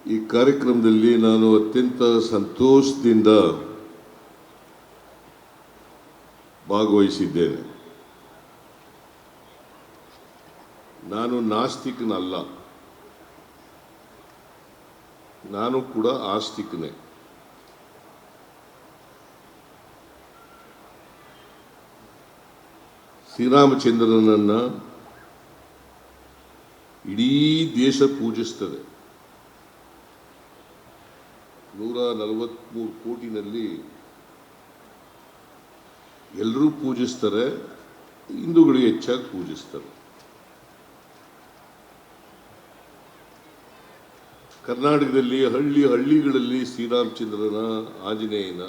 ಈ ಕಾರ್ಯಕ್ರಮದಲ್ಲಿ ನಾನು ಅತ್ಯಂತ ಸಂತೋಷದಿಂದ ಭಾಗವಹಿಸಿದ್ದೇನೆ. ನಾನು ನಾಸ್ತಿಕನಲ್ಲ, ನಾನು ಕೂಡ ಆಸ್ತಿಕನೇ. ಶ್ರೀರಾಮಚಂದ್ರನನ್ನ ಇಡೀ ದೇಶ ಪೂಜಿಸ್ತದೆ. 143 ಕೋಟಿನಲ್ಲಿ ಎಲ್ಲರೂ ಪೂಜಿಸ್ತಾರೆ, ಹಿಂದೂಗಳು ಹೆಚ್ಚಾಗಿ ಪೂಜಿಸ್ತಾರೆ. ಕರ್ನಾಟಕದಲ್ಲಿ ಹಳ್ಳಿಗಳಲ್ಲಿ ಶ್ರೀರಾಮಚಂದ್ರನ, ಆಂಜನೇಯನ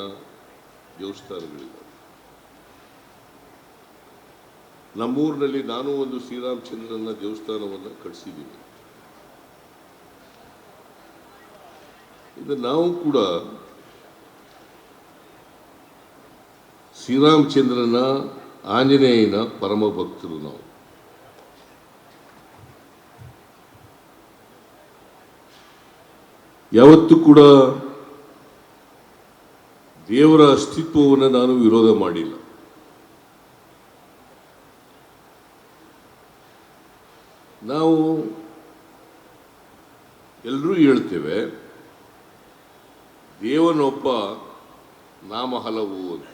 ದೇವಸ್ಥಾನಗಳಿವೆ. ನಮ್ಮೂರಿನಲ್ಲಿ ನಾನು ಒಂದು ಶ್ರೀರಾಮಚಂದ್ರನ ದೇವಸ್ಥಾನವನ್ನು ಕಟ್ಟಿಸಿದ್ದೀನಿ. ಇದು ನಾವು ಕೂಡ ಶ್ರೀರಾಮಚಂದ್ರನ, ಆಂಜನೇಯನ ಪರಮ ಭಕ್ತರು. ನಾವು ಯಾವತ್ತೂ ಕೂಡ ದೇವರ ಅಸ್ತಿತ್ವವನ್ನು ನಾನು ವಿರೋಧ ಮಾಡಿಲ್ಲ. ನಾವು ಎಲ್ಲರೂ ಹೇಳ್ತೇವೆ ದೇವನೊಬ್ಬ ನಾಮ ಹಲವು ಅಂತ.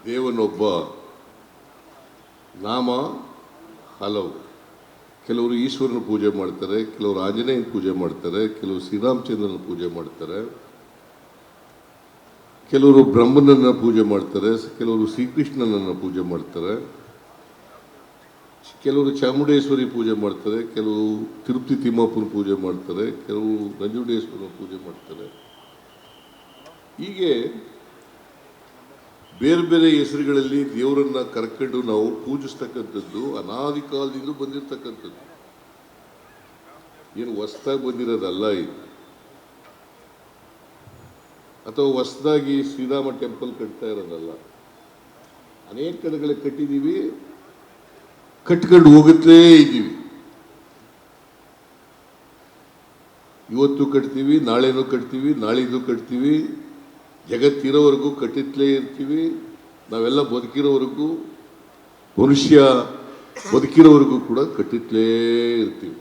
ದೇವನೊಬ್ಬ ನಾಮ ಹಲವು. ಕೆಲವರು ಈಶ್ವರನ ಪೂಜೆ ಮಾಡ್ತಾರೆ, ಕೆಲವರು ಆಂಜನೇಯನ ಪೂಜೆ ಮಾಡ್ತಾರೆ, ಕೆಲವರು ಶ್ರೀರಾಮಚಂದ್ರನ ಪೂಜೆ ಮಾಡ್ತಾರೆ, ಕೆಲವರು ಬ್ರಹ್ಮನನ್ನ ಪೂಜೆ ಮಾಡ್ತಾರೆ, ಕೆಲವರು ಶ್ರೀಕೃಷ್ಣನನ್ನ ಪೂಜೆ ಮಾಡ್ತಾರೆ, ಕೆಲವರು ಚಾಮುಂಡೇಶ್ವರಿ ಪೂಜೆ ಮಾಡ್ತಾರೆ, ಕೆಲವು ತಿರುಪತಿ ತಿಮ್ಮಪ್ಪನ ಪೂಜೆ ಮಾಡ್ತಾರೆ, ಕೆಲವು ನಂಜುಂಡೇಶ್ವರನ ಪೂಜೆ ಮಾಡ್ತಾರೆ. ಹೀಗೆ ಬೇರೆ ಬೇರೆ ಹೆಸರುಗಳಲ್ಲಿ ದೇವರನ್ನ ಕರ್ಕೊಂಡು ನಾವು ಪೂಜಿಸ್ತಕ್ಕಂಥದ್ದು ಅನಾದಿ ಕಾಲದಿಂದ ಬಂದಿರತಕ್ಕಂಥದ್ದು. ಏನು ಹೊಸದಾಗಿ ಬಂದಿರೋದಲ್ಲ ಇದು. ಅಥವಾ ಹೊಸದಾಗಿ ಶ್ರೀರಾಮ ಟೆಂಪಲ್ ಕಟ್ತಾ ಇರೋದಲ್ಲ. ಅನೇಕ ಕಡೆಗಳಿಗೆ ಕಟ್ಟಿದ್ದೀವಿ, ಕಟ್ಕೊಂಡು ಹೋಗುತ್ತಲೇ ಇದ್ದೀವಿ. ಇವತ್ತು ಕಟ್ತೀವಿ, ನಾಳೆನೂ ಕಟ್ತೀವಿ, ನಾಳಿದ್ದು ಕಟ್ತೀವಿ, ಜಗತ್ತಿರೋವರೆಗೂ ಕಟ್ಟುತ್ತಲೇ ಇರ್ತೀವಿ. ನಾವೆಲ್ಲ ಬದುಕಿರೋವರೆಗೂ, ಮನುಷ್ಯ ಬದುಕಿರೋವರೆಗೂ ಕೂಡ ಕಟ್ಟುತ್ತಲೇ ಇರ್ತೀವಿ.